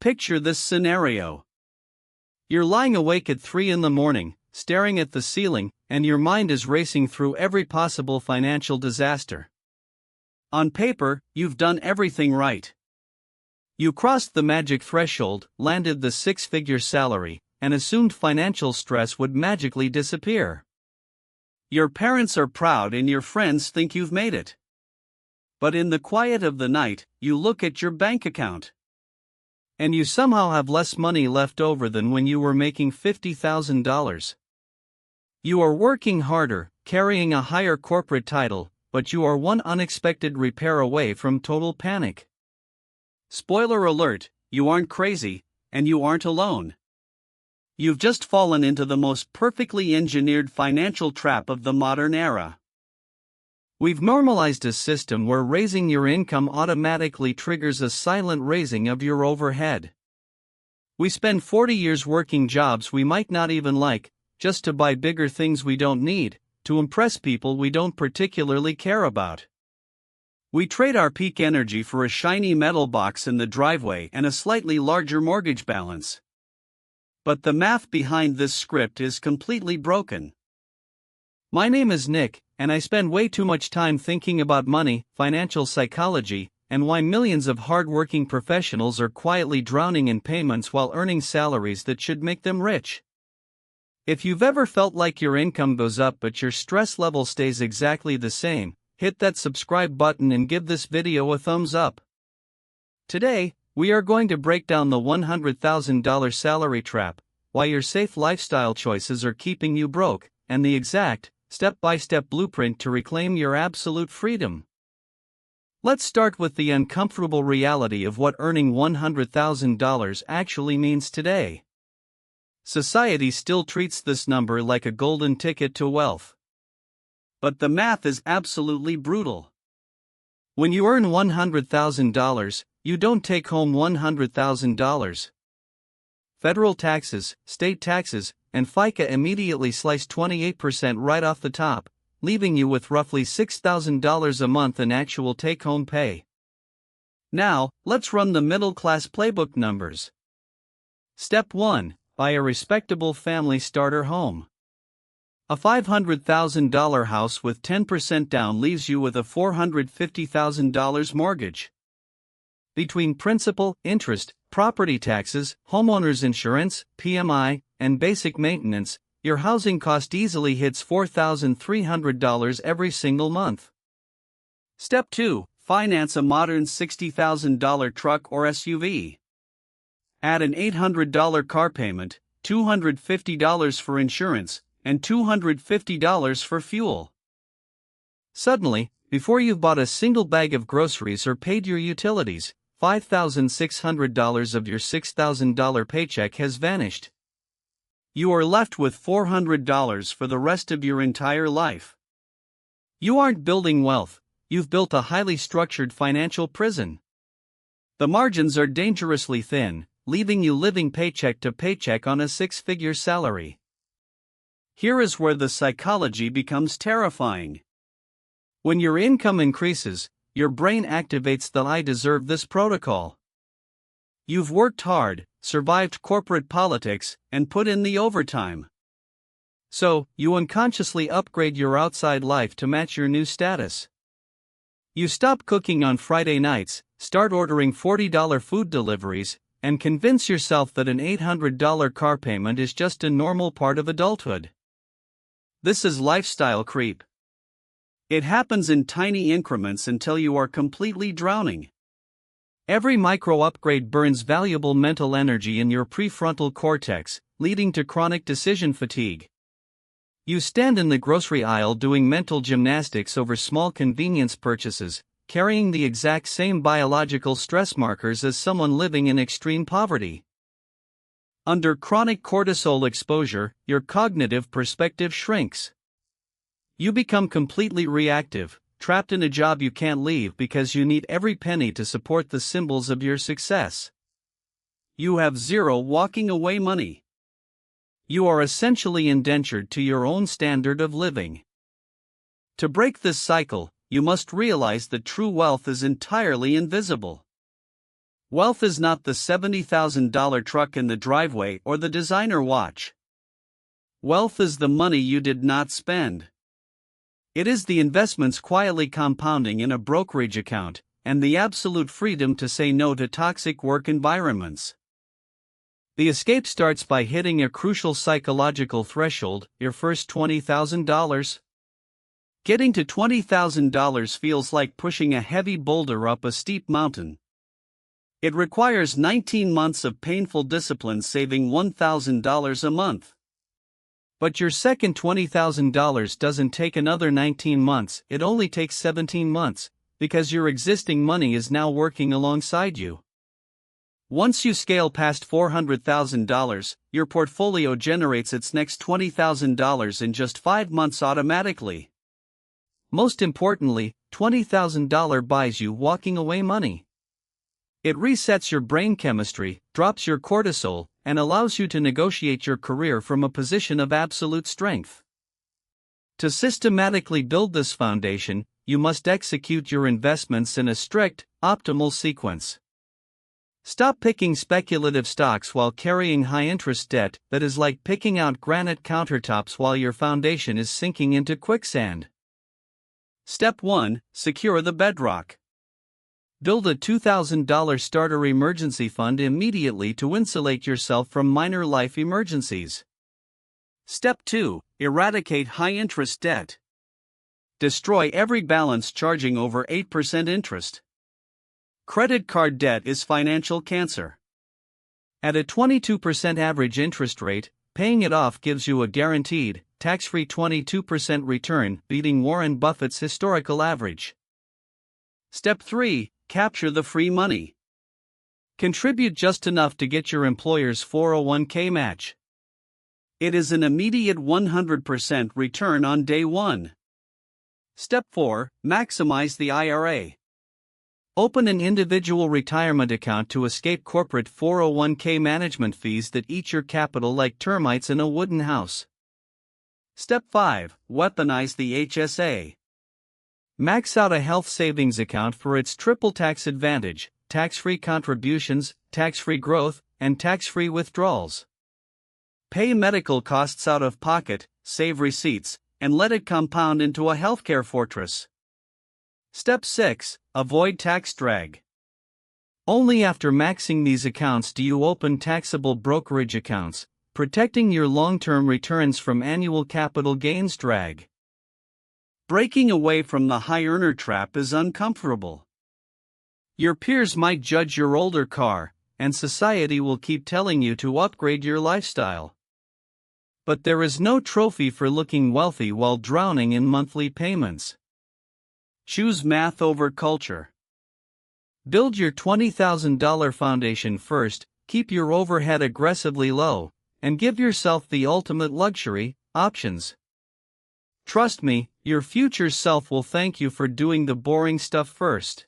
picture this scenario. You're lying awake at 3 in the morning, staring at the ceiling, and your mind is racing through every possible financial disaster. On paper, you've done everything right. You crossed the magic threshold, landed the six-figure salary, and assumed financial stress would magically disappear. Your parents are proud and your friends think you've made it. But in the quiet of the night, you look at your bank account. And you somehow have less money left over than when you were making $50,000. You are working harder, carrying a higher corporate title, but you are one unexpected repair away from total panic. Spoiler alert, you aren't crazy, and you aren't alone. You've just fallen into the most perfectly engineered financial trap of the modern era. We've normalized a system where raising your income automatically triggers a silent raising of your overhead. We spend 40 years working jobs we might not even like, just to buy bigger things we don't need, to impress people we don't particularly care about. We trade our peak energy for a shiny metal box in the driveway and a slightly larger mortgage balance. But the math behind this script is completely broken. My name is Nick, and I spend way too much time thinking about money, financial psychology, and why millions of hard-working professionals are quietly drowning in payments while earning salaries that should make them rich. If you've ever felt like your income goes up but your stress level stays exactly the same, hit that subscribe button and give this video a thumbs up. Today, we are going to break down the $100,000 salary trap, why your safe lifestyle choices are keeping you broke, and the exact, step-by-step blueprint to reclaim your absolute freedom. Let's start with the uncomfortable reality of what earning $100,000 actually means today. Society still treats this number like a golden ticket to wealth. But the math is absolutely brutal. When you earn $100,000, you don't take home $100,000. Federal taxes, state taxes, and FICA immediately slice 28% right off the top, leaving you with roughly $6,000 a month in actual take-home pay. Now, let's run the middle-class playbook numbers. Step 1. Buy a respectable family starter home. A $500,000 house with 10% down leaves you with a $450,000 mortgage. Between principal, interest, property taxes, homeowners insurance, PMI, and basic maintenance, your housing cost easily hits $4,300 every single month. Step 2. Finance a modern $60,000 truck or SUV. Add an $800 car payment, $250 for insurance, and $250 for fuel. Suddenly, before you've bought a single bag of groceries or paid your utilities, $5,600 of your $6,000 paycheck has vanished. You are left with $400 for the rest of your entire life. You aren't building wealth, you've built a highly structured financial prison. The margins are dangerously thin, leaving you living paycheck to paycheck on a six-figure salary. Here is where the psychology becomes terrifying. When your income increases, your brain activates the "I deserve this" protocol. You've worked hard, survived corporate politics, and put in the overtime. So, you unconsciously upgrade your outside life to match your new status. You stop cooking on Friday nights, start ordering $40 food deliveries, and convince yourself that an $800 car payment is just a normal part of adulthood. This is lifestyle creep. It happens in tiny increments until you are completely drowning. Every micro upgrade burns valuable mental energy in your prefrontal cortex, leading to chronic decision fatigue. You stand in the grocery aisle doing mental gymnastics over small convenience purchases, carrying the exact same biological stress markers as someone living in extreme poverty. Under chronic cortisol exposure, your cognitive perspective shrinks. You become completely reactive, trapped in a job you can't leave because you need every penny to support the symbols of your success. You have zero walking away money. You are essentially indentured to your own standard of living. To break this cycle, you must realize that true wealth is entirely invisible. Wealth is not the $70,000 truck in the driveway or the designer watch. Wealth is the money you did not spend. It is the investments quietly compounding in a brokerage account, and the absolute freedom to say no to toxic work environments. The escape starts by hitting a crucial psychological threshold, your first $20,000. Getting to $20,000 feels like pushing a heavy boulder up a steep mountain. It requires 19 months of painful discipline, saving $1,000 a month. But your second $20,000 doesn't take another 19 months, it only takes 17 months, because your existing money is now working alongside you. Once you scale past $400,000, your portfolio generates its next $20,000 in just 5 months automatically. Most importantly, $20,000 buys you walking away money. It resets your brain chemistry, drops your cortisol, and allows you to negotiate your career from a position of absolute strength. To systematically build this foundation, you must execute your investments in a strict, optimal sequence. Stop picking speculative stocks while carrying high-interest debt that is like picking out granite countertops while your foundation is sinking into quicksand. Step 1. Secure the bedrock. Build a $2,000 starter emergency fund immediately to insulate yourself from minor life emergencies. Step 2. Eradicate high-interest debt. Destroy every balance charging over 8% interest. Credit card debt is financial cancer. At a 22% average interest rate, paying it off gives you a guaranteed, tax-free 22% return, beating Warren Buffett's historical average. Step 3. Capture the free money. Contribute just enough to get your employer's 401k match. It is an immediate 100% return on day 1. Step 4. Maximize the IRA. Open an individual retirement account to escape corporate 401k management fees that eat your capital like termites in a wooden house. Step 5. Weaponize the HSA. Max out a health savings account for its triple tax advantage: tax-free contributions, tax-free growth, and tax-free withdrawals. Pay medical costs out of pocket, save receipts, and let it compound into a healthcare fortress. Step 6. Avoid tax drag. Only after maxing these accounts do you open taxable brokerage accounts, protecting your long-term returns from annual capital gains drag. Breaking away from the high earner trap is uncomfortable. Your peers might judge your older car, and society will keep telling you to upgrade your lifestyle. But there is no trophy for looking wealthy while drowning in monthly payments. Choose math over culture. Build your $20,000 foundation first, keep your overhead aggressively low, and give yourself the ultimate luxury, options. Trust me, your future self will thank you for doing the boring stuff first.